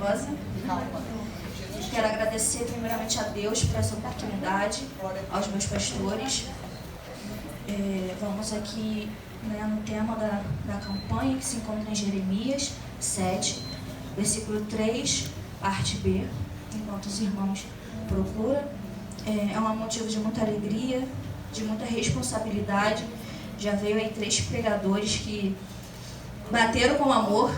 Rosa. Quero agradecer primeiramente a Deus por essa oportunidade, aos meus pastores. Vamos aqui, no tema da campanha que se encontra em Jeremias 7, versículo 3, parte B, enquanto os irmãos procuram. É um motivo de muita alegria, de muita responsabilidade. Já veio aí 3 pregadores que bateram com amor,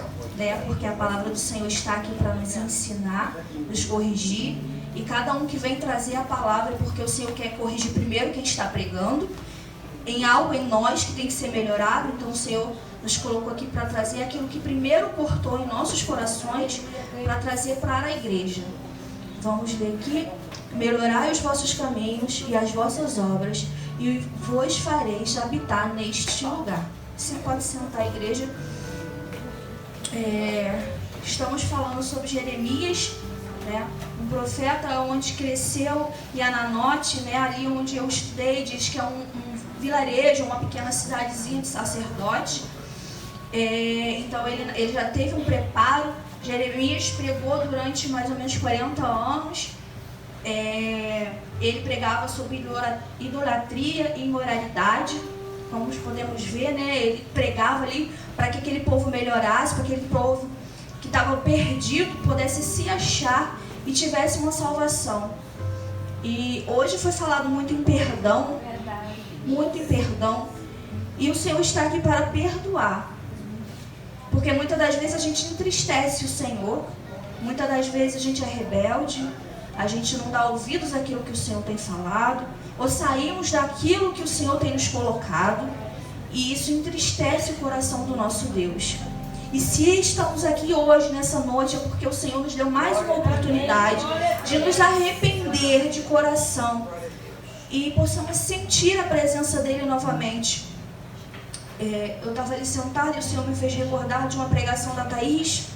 porque a palavra do Senhor está aqui para nos ensinar, nos corrigir, e cada um que vem trazer a palavra, porque o Senhor quer corrigir primeiro quem está pregando, em algo em nós que tem que ser melhorado. Então o Senhor nos colocou aqui para trazer aquilo que primeiro cortou em nossos corações, para trazer para a igreja. Vamos ler aqui: melhorai os vossos caminhos e as vossas obras, e vos fareis habitar neste lugar. Você pode sentar, igreja. Estamos falando sobre Jeremias, um profeta onde cresceu, e Ananote, ali onde eu estudei, diz que é um vilarejo, uma pequena cidadezinha de sacerdote. Então ele já teve um preparo. Jeremias pregou durante mais ou menos 40 anos. Ele pregava sobre idolatria e imoralidade, como podemos ver, ele pregava ali para que aquele povo melhorasse, para que aquele povo que estava perdido pudesse se achar e tivesse uma salvação. E hoje foi falado muito em perdão, muito em perdão, e o Senhor está aqui para perdoar, porque muitas das vezes a gente entristece o Senhor, muitas das vezes a gente é rebelde, a gente não dá ouvidos àquilo que o Senhor tem falado, ou saímos daquilo que o Senhor tem nos colocado, e isso entristece o coração do nosso Deus. E se estamos aqui hoje, nessa noite, é porque o Senhor nos deu mais uma oportunidade de nos arrepender de coração e possamos sentir a presença dEle novamente. Eu estava ali sentada e o Senhor me fez recordar de uma pregação da Thaís,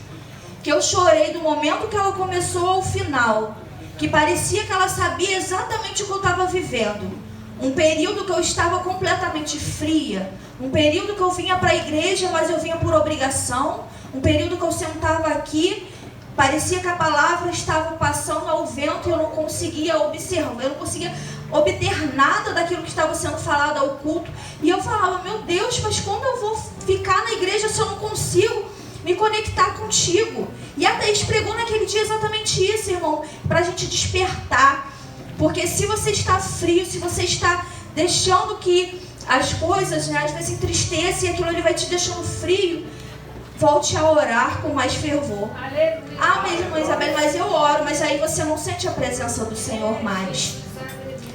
que eu chorei do momento que ela começou ao final, que parecia que ela sabia exatamente o que eu estava vivendo. Um período que eu estava completamente fria, um período que eu vinha para a igreja, mas eu vinha por obrigação, um período que eu sentava aqui, parecia que a palavra estava passando ao vento e eu não conseguia observar, eu não conseguia obter nada daquilo que estava sendo falado ao culto. E eu falava: meu Deus, mas como eu vou ficar na igreja se eu não consigo me conectar contigo? E a Thaís pregou naquele dia exatamente isso, irmão, para a gente despertar. Porque se você está frio, se você está deixando que as coisas, às vezes entristeçam e aquilo ali vai te deixando frio, volte a orar com mais fervor. Aleluia. Ah, mas irmã Isabel, mas eu oro, mas aí você não sente a presença do Senhor mais.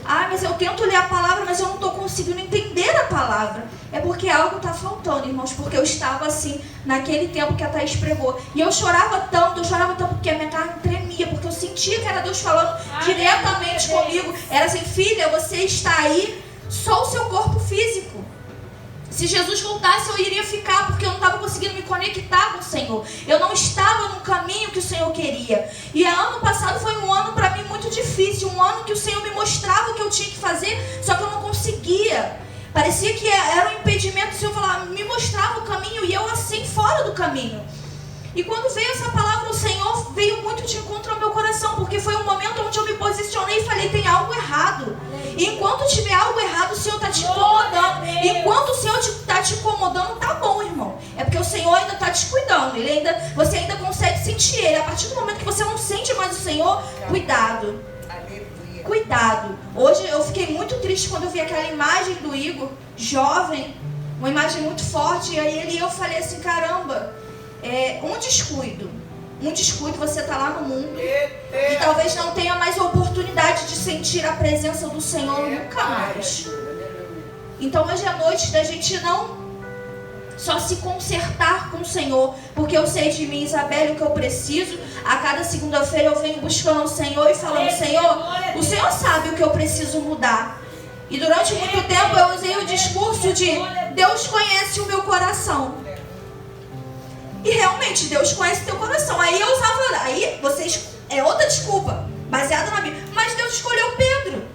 Ah, mas eu tento ler a palavra, mas eu não estou conseguindo entender a palavra. É porque algo está faltando, irmãos, porque eu estava assim, naquele tempo que a Thaís pregou. E eu chorava tanto porque a minha carne tremia, porque eu sentia que era Deus falando diretamente comigo. Era assim: filha, você está aí, só o seu corpo físico. Se Jesus voltasse, eu iria ficar, porque eu não estava conseguindo me conectar com o Senhor. Eu não estava no caminho que o Senhor queria. E ano passado foi um ano para mim muito difícil. Um ano que o Senhor me mostrava o que eu tinha que fazer, só que eu não conseguia. Parecia que era um impedimento. O Senhor falava, me mostrava o caminho, e eu assim, fora do caminho. E quando veio essa palavra, o Senhor veio muito de encontro ao meu coração, porque foi um momento onde eu me posicionei e falei: tem algo errado. E enquanto tiver algo errado, o Senhor está te incomodando. Enquanto o Senhor está te incomodando, tá bom, irmão. É porque o Senhor ainda está te cuidando. Você ainda consegue sentir Ele. A partir do momento que você não sente mais o Senhor, cuidado. Cuidado. Hoje eu fiquei muito triste quando eu vi aquela imagem do Igor, jovem, uma imagem muito forte. E aí eu falei assim: caramba, um descuido, você está lá no mundo e talvez não tenha mais a oportunidade de sentir a presença do Senhor nunca mais. Então hoje é noite da gente não só se consertar com o Senhor, porque eu sei de mim, Isabel, o que eu preciso. A cada segunda-feira eu venho buscando o Senhor e falando: Senhor, o Senhor sabe o que eu preciso mudar. E durante muito tempo eu usei o discurso de Deus conhece o meu coração. E realmente Deus conhece o teu coração. Aí eu usava, outra desculpa, baseada na Bíblia. Mas Deus escolheu Pedro.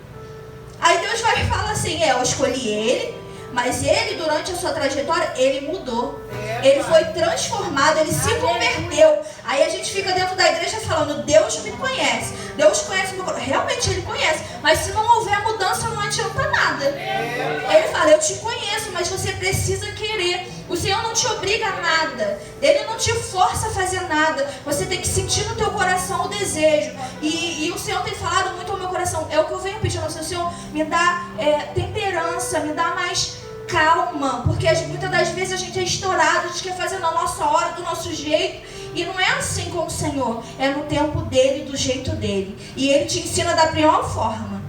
Aí Deus vai falar assim: eu escolhi ele, mas ele, durante a sua trajetória, ele mudou. ele foi transformado, ele se converteu. Aí a gente fica dentro da igreja falando, Deus me conhece, Deus conhece o meu coração. Realmente Ele conhece, mas se não houver mudança não adianta nada. Ele fala, eu te conheço, mas você precisa querer. O Senhor não te obriga a nada, Ele não te força a fazer nada. Você tem que sentir no teu coração o desejo. E o Senhor tem falado muito ao meu coração. É o que eu venho pedindo ao Senhor, me dá temperança, me dá mais calma, porque muitas das vezes a gente é estourado, a gente quer fazer na nossa hora, do nosso jeito, e não é assim com o Senhor, é no tempo dele, do jeito dele, e Ele te ensina da pior forma.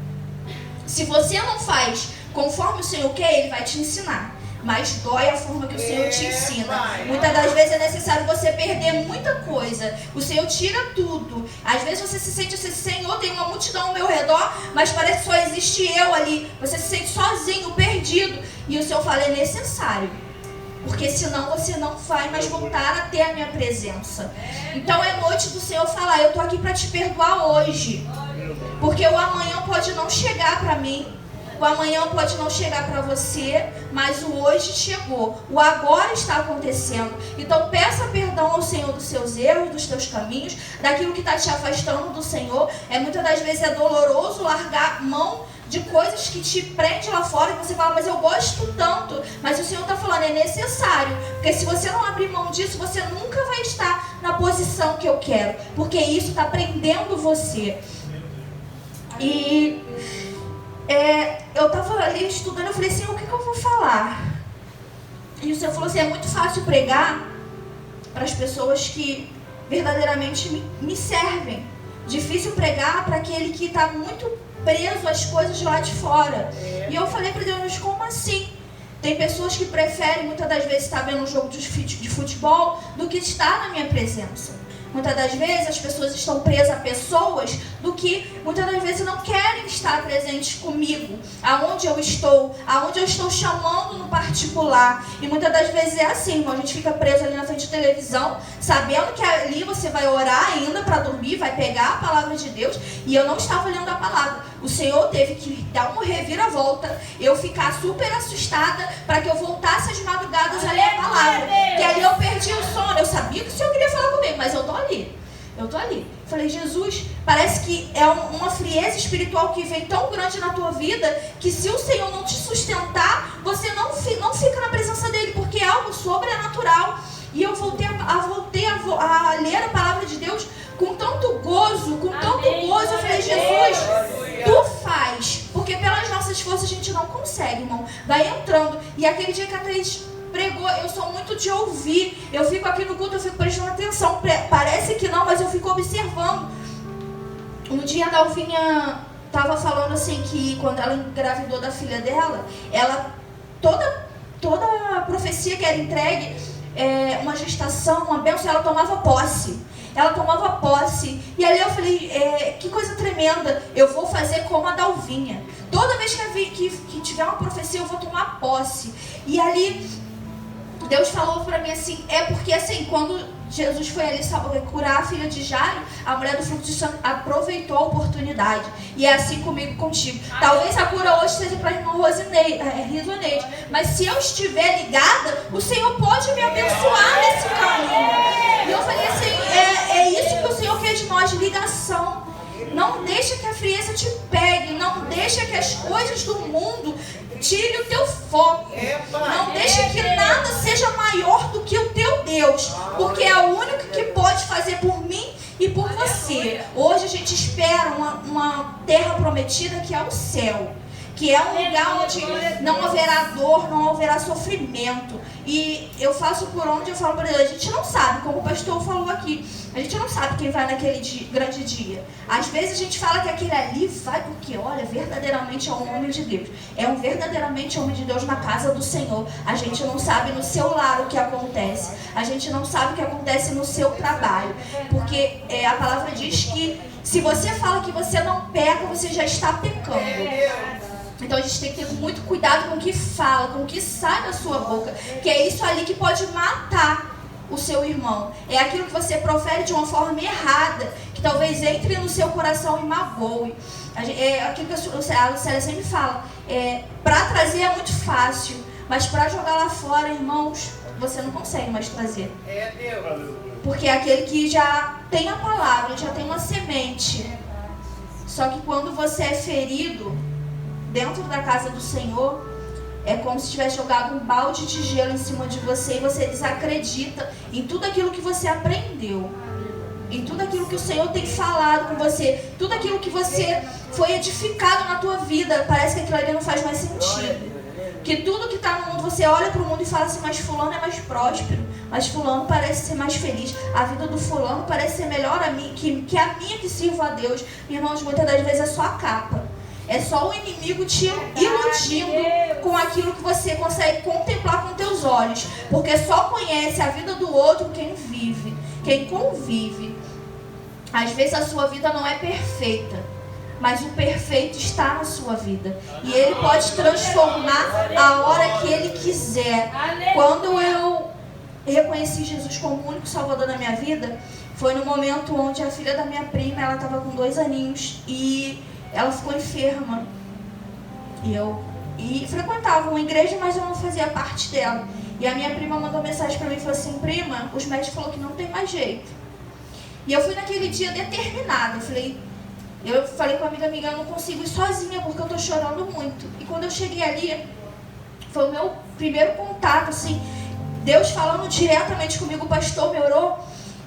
Se você não faz conforme o Senhor quer, Ele vai te ensinar, mas dói a forma que o Senhor te ensina. Muitas das vezes é necessário você perder muita coisa. O Senhor tira tudo. Às vezes você se sente assim, Senhor, tem uma multidão ao meu redor, mas parece que só existe eu ali. Você se sente sozinho, perdido. E o Senhor fala, é necessário, porque senão você não vai mais voltar a ter a minha presença. Então é noite do Senhor falar, eu estou aqui para te perdoar hoje, porque o amanhã pode não chegar para mim. O amanhã pode não chegar para você, mas o hoje chegou. O agora está acontecendo. Então peça perdão ao Senhor dos seus erros, dos teus caminhos, daquilo que está te afastando do Senhor. Muitas das vezes é doloroso largar mão de coisas que te prendem lá fora, que você fala, mas eu gosto tanto. Mas o Senhor está falando, é necessário. Porque se você não abrir mão disso, você nunca vai estar na posição que eu quero. Porque isso está prendendo você. E eu estava ali estudando, eu falei assim, o que eu vou falar? E o Senhor falou assim, é muito fácil pregar para as pessoas que verdadeiramente me servem. Difícil pregar para aquele que está muito preso às coisas de lá de fora. E eu falei para Deus, mas como assim? Tem pessoas que preferem muitas das vezes estar vendo um jogo de futebol do que estar na minha presença. Muitas das vezes as pessoas estão presas a pessoas do que muitas das vezes não querem estar presentes comigo, aonde eu estou chamando no particular. E muitas das vezes é assim, irmão, a gente fica preso ali na frente de televisão, sabendo que ali você vai orar ainda para dormir, vai pegar a palavra de Deus, e eu não estava lendo a palavra. O Senhor teve que dar uma reviravolta, eu ficar super assustada para que eu voltasse às madrugadas a ler a palavra. Que ali eu perdi o sono, eu sabia que o Senhor queria falar comigo, mas eu tô ali. Falei, Jesus, parece que é uma frieza espiritual que vem tão grande na tua vida, que se o Senhor não te sustentar, você não fica na presença dele, porque é algo sobrenatural. E eu voltei a ler a palavra de Deus com tanto gozo, eu falei, Jesus, tu faz, porque pelas nossas forças a gente não consegue, irmão. Vai entrando. E aquele dia que a Thaís pregou, eu sou muito de ouvir. Eu fico aqui no culto, eu fico prestando atenção. Parece que não, mas eu fico observando. Um dia a Dalvinha estava falando assim que quando ela engravidou da filha dela, ela, toda a profecia que era entregue, uma gestação, uma bênção, ela tomava posse. E ali eu falei, que coisa tremenda, eu vou fazer como a Dalvinha. Toda vez que tiver uma profecia, eu vou tomar posse. E ali Deus falou para mim assim, porque assim, quando Jesus foi ali curar a filha de Jairo, a mulher do fluxo de sangue aproveitou a oportunidade. E é assim comigo, contigo. Talvez a cura hoje seja para a irmã Risoneide, mas se eu estiver ligada, o Senhor pode me abençoar nesse caminho. E eu falei assim, é isso que o Senhor quer de nós, ligação. Não deixa que a frieza te pegue, não deixa que as coisas do mundo tire o teu foco. Não deixe que nada seja maior do que o teu Deus, porque é o único que pode fazer por mim e por você. Hoje a gente espera uma terra prometida que é o céu, que é um lugar onde não haverá dor, não haverá sofrimento. E eu faço por onde eu falo para ele, a gente não sabe, como o pastor falou aqui, a gente não sabe quem vai naquele grande dia. Às vezes a gente fala que aquele ali vai porque, olha, verdadeiramente é um homem de Deus. É um verdadeiramente homem de Deus na casa do Senhor. A gente não sabe no seu lar o que acontece. A gente não sabe o que acontece no seu trabalho. Porque a palavra diz que se você fala que você não peca, você já está pecando. Então a gente tem que ter muito cuidado com o que fala, com o que sai da sua boca, que é isso ali que pode matar o seu irmão. É aquilo que você profere de uma forma errada, que talvez entre no seu coração e magoe. É aquilo que a Lucélia sempre fala, para trazer é muito fácil, mas para jogar lá fora, irmãos, você não consegue mais trazer. É Deus. Porque é aquele que já tem a palavra, já tem uma semente. Só que quando você é ferido dentro da casa do Senhor, é como se tivesse jogado um balde de gelo em cima de você e você desacredita em tudo aquilo que você aprendeu, em tudo aquilo que o Senhor tem falado com você, tudo aquilo que você foi edificado na tua vida. Parece que aquilo ali não faz mais sentido. Que tudo que está no mundo, você olha para o mundo e fala assim, mas fulano é mais próspero, mas fulano parece ser mais feliz, a vida do fulano parece ser melhor que a minha que sirvo a Deus. Irmãos, muitas das vezes é só a capa. É só o inimigo te iludindo com aquilo que você consegue contemplar com teus olhos. Porque só conhece a vida do outro quem vive, quem convive. Às vezes a sua vida não é perfeita, mas o perfeito está na sua vida. E Ele pode transformar a hora que Ele quiser. Quando eu reconheci Jesus como o único Salvador da minha vida, foi no momento onde a filha da minha prima, ela estava com 2 aninhos e ela ficou enferma. E frequentava uma igreja, mas eu não fazia parte dela. E a minha prima mandou mensagem para mim e falou assim, prima, os médicos falaram que não tem mais jeito. E eu fui naquele dia determinada. Eu falei com a amiga, eu não consigo ir sozinha porque eu tô chorando muito. E quando eu cheguei ali, foi o meu primeiro contato, assim, Deus falando diretamente comigo, o pastor me orou,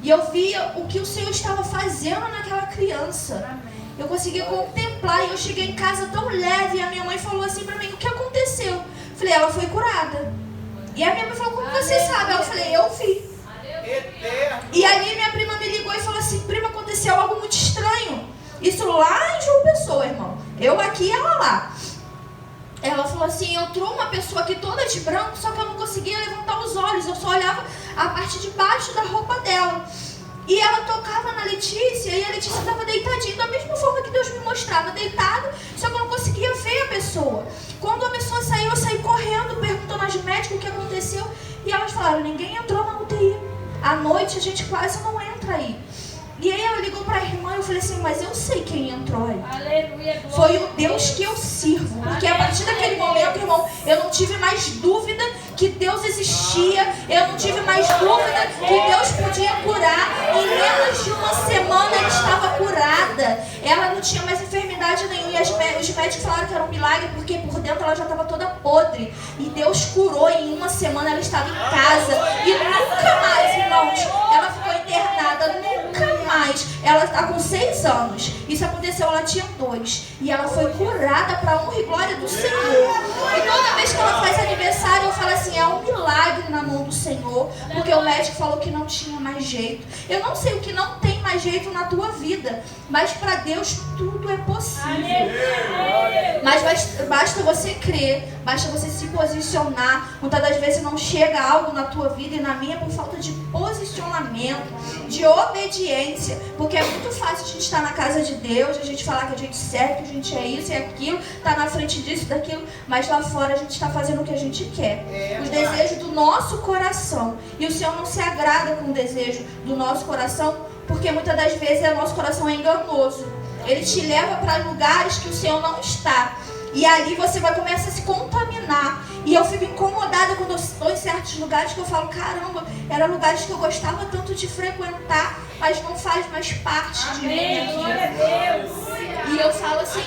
e eu via o que o Senhor estava fazendo naquela criança. Eu conseguia contemplar, e eu cheguei em casa tão leve, e a minha mãe falou assim pra mim, o que aconteceu? Eu falei, ela foi curada. E a minha mãe falou, como você sabe? Eu falei, eu vi. E ali minha prima me ligou e falou assim, prima, aconteceu algo muito estranho. Isso lá em João Pessoa, irmão. Eu aqui e ela lá. Ela falou assim, entrou uma pessoa aqui toda de branco, só que eu não conseguia levantar os olhos. Eu só olhava a parte de baixo da roupa dela. E ela tocava na Letícia, e a Letícia estava deitadinha, da mesma forma que Deus me mostrava, deitada, só que eu não conseguia ver a pessoa. Quando a pessoa saiu, eu saí correndo, perguntando aos médicos o que aconteceu, e elas falaram, ninguém entrou na UTI. À noite a gente quase não entra aí. E aí ela ligou para a irmã e eu falei assim, mas eu sei quem entrou aí. Aleluia, foi o Deus que eu sirvo. Porque a partir daquele momento, irmão, eu não tive mais dúvida que Deus existia. Eu não tive mais dúvida que Deus podia curar. Em menos de uma semana ela estava curada. Ela não tinha mais enfermidade nenhuma. E os médicos falaram que era um milagre porque por dentro ela já estava toda podre. E Deus curou e em uma semana ela estava em casa. E nunca mais, irmãos, ela ficou internada. Nunca mais. Ela está com 6 anos. Isso aconteceu, ela tinha 2. E ela foi curada para a honra e glória do Senhor. E toda vez que ela faz aniversário, eu falo assim, é um milagre na mão do Senhor. Porque o médico falou que não tinha mais jeito. Eu não sei o que não tem mais jeito na tua vida, mas para Deus tudo é possível. Mas basta você crer, basta você se posicionar. Muitas das vezes não chega algo na tua vida e na minha por falta de posicionamento, de obediência. Porque é muito fácil a gente estar na casa de Deus, a gente falar que a gente serve, que a gente é isso e aquilo, tá na frente disso e daquilo, mas lá fora a gente está fazendo o que a gente quer, os desejos do nosso coração. E o Senhor não se agrada com o desejo do nosso coração, porque muitas das vezes o nosso coração é enganoso. Ele te leva para lugares que o Senhor não está. E ali você vai começar a se contaminar. E eu fico incomodada quando eu estou em certos lugares que eu falo, caramba, eram lugares que eu gostava tanto de frequentar, mas não faz mais parte de mim aqui. E eu falo assim,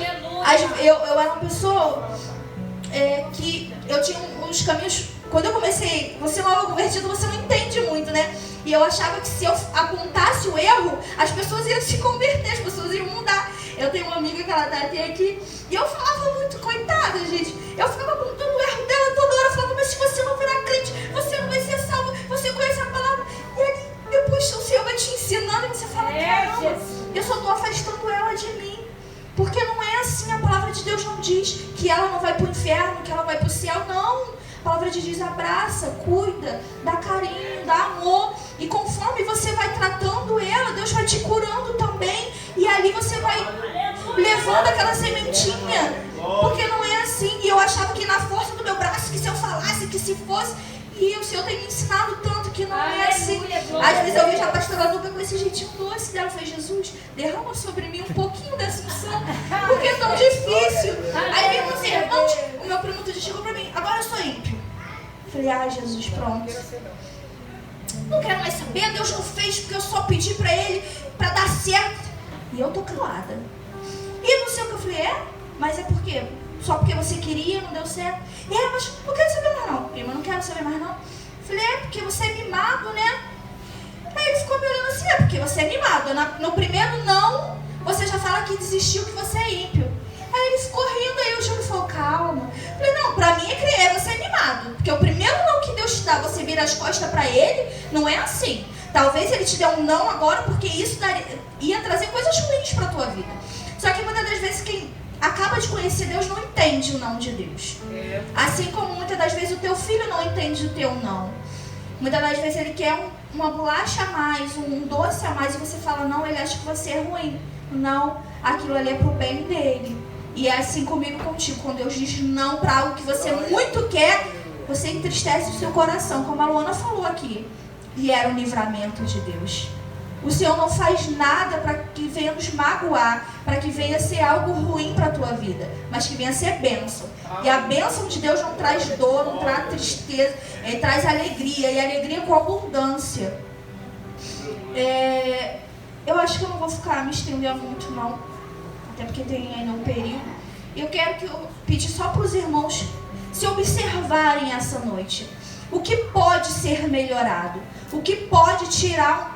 eu era uma pessoa que eu tinha uns caminhos. Quando eu comecei, você novo convertido, você não entende muito, né? E eu achava que se eu apontasse o erro, as pessoas iam se converter, as pessoas iam mudar. Eu tenho uma amiga que ela tá até aqui, e eu falava muito, coitada, gente. Eu ficava apontando o erro dela toda hora, falava, mas se você não virar crente, você não vai ser salva, você conhece a palavra. E aí, depois o Senhor vai te ensinando, e você fala, caramba, eu só tô afastando ela de mim. Porque não é assim, a palavra de Deus não diz que ela não vai pro inferno, que ela vai pro céu, não. A palavra de Deus diz, abraça, cuida, dá carinho, dá amor. E conforme você vai tratando ela, Deus vai te curando também. E ali você vai levando aquela sementinha. Porque não é assim. E eu achava que na força do meu braço, que se eu falasse, que se fosse... E o Senhor tem me ensinado tanto que não é assim. Às vezes eu vejo a pastora Luca com esse jeitinho doce dela. Eu falei, Jesus, derrama sobre mim um pouquinho dessa unção, porque é tão difícil. Aí vem os irmãos, o meu primo chegou pra mim, agora eu sou ímpio. Falei, ah, Jesus, pronto. Não quero mais saber, Deus não fez porque eu só pedi pra Ele pra dar certo. E eu tô calada. E não sei o que eu falei, mas é por quê? Só porque você queria, não deu certo? Mas não quero saber mais não, prima, não quero saber mais não. Falei, porque você é mimado, né? Aí ele ficou me olhando assim, porque você é mimado. No primeiro não, você já fala que desistiu, que você é ímpio. Aí ele ficou rindo, aí o Júlio falou, calma. Falei, não, pra mim você é mimado. Porque o primeiro não que Deus te dá, você vira as costas pra Ele, não é assim. Talvez Ele te dê um não agora, porque isso ia trazer coisas ruins pra tua vida. Só que muitas das vezes quem acaba de conhecer Deus não entende o não de Deus. Assim como muitas das vezes o teu filho não entende o teu não. Muitas das vezes ele quer uma bolacha a mais, um doce a mais, e você fala não, ele acha que você é ruim. Não, aquilo ali é pro bem dele. E é assim comigo contigo. Quando Deus diz não para algo que você muito quer, você entristece o seu coração, como a Luana falou aqui. E era um livramento de Deus. O Senhor não faz nada para que venha nos magoar, para que venha ser algo ruim para a tua vida, mas que venha ser bênção. E a bênção de Deus não traz dor, não traz tristeza, traz alegria, e alegria com abundância. Eu acho que eu não vou ficar me estendendo muito não, até porque tem ainda um período. Eu quero pedir só para os irmãos se observarem essa noite. O que pode ser melhorado? O que pode tirar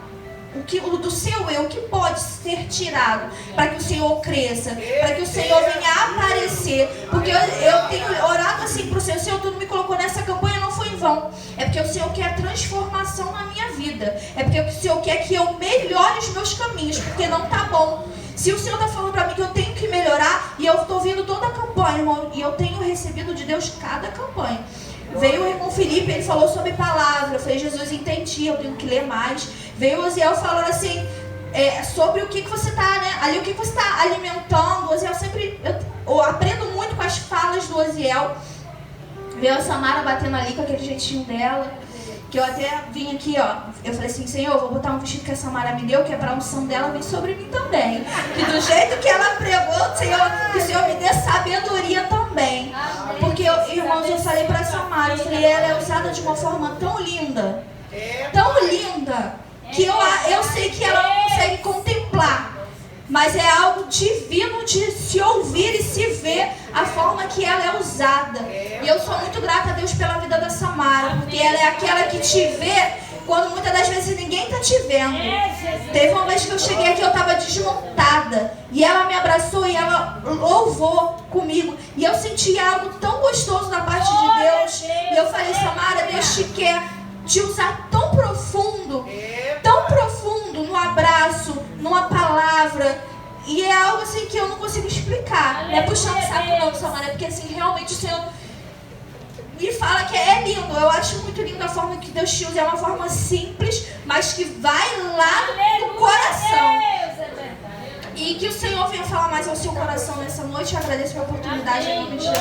do seu eu, o que pode ser tirado para que o Senhor cresça, para que o Senhor venha aparecer? Porque eu tenho orado assim para o Senhor, tu não me colocou nessa campanha, não foi em vão. É porque o Senhor quer transformação na minha vida. É porque o Senhor quer que eu melhore os meus caminhos, porque não tá bom. Se o Senhor está falando para mim que eu tenho que melhorar, e eu estou vindo toda a campanha, irmão, e eu tenho recebido de Deus cada campanha. Veio o irmão Felipe, ele falou sobre palavra. Eu falei, Jesus, entendi, eu tenho que ler mais. Veio o Osiel falando assim, sobre o que você está, né? Ali o que você está alimentando. O Osiel sempre, eu aprendo muito com as falas do Osiel. Veio a Samara batendo ali com aquele jeitinho dela. Que eu até vim aqui, eu falei assim, Senhor, eu vou botar um vestido que a Samara me deu, que é para a unção dela vir sobre mim também. Que do jeito que ela pregou, Senhor, que o Senhor me dê sabedoria também. Porque, irmãos, eu falei para a Samara, eu falei, ela é usada de uma forma tão linda, que eu sei que ela não consegue contemplar. Mas é algo divino de se ouvir e se ver a forma que ela é usada. E eu sou muito grata a Deus pela vida da Samara, porque ela é aquela que te vê quando muitas das vezes ninguém está te vendo. Teve uma vez que eu cheguei aqui, eu estava desmontada. E ela me abraçou e ela louvou comigo. E eu senti algo tão gostoso da parte de Deus. E eu falei, Samara, Deus te quer te usar tão profundo no abraço, numa palavra. E é algo assim que eu não consigo explicar. Não é puxando saco não, Samara, porque assim, realmente o Senhor me fala que é lindo. Eu acho muito lindo a forma que Deus te usa. É uma forma simples, mas que vai lá no coração. E que o Senhor venha falar mais ao seu coração nessa noite. Eu agradeço a oportunidade em nome de Jesus.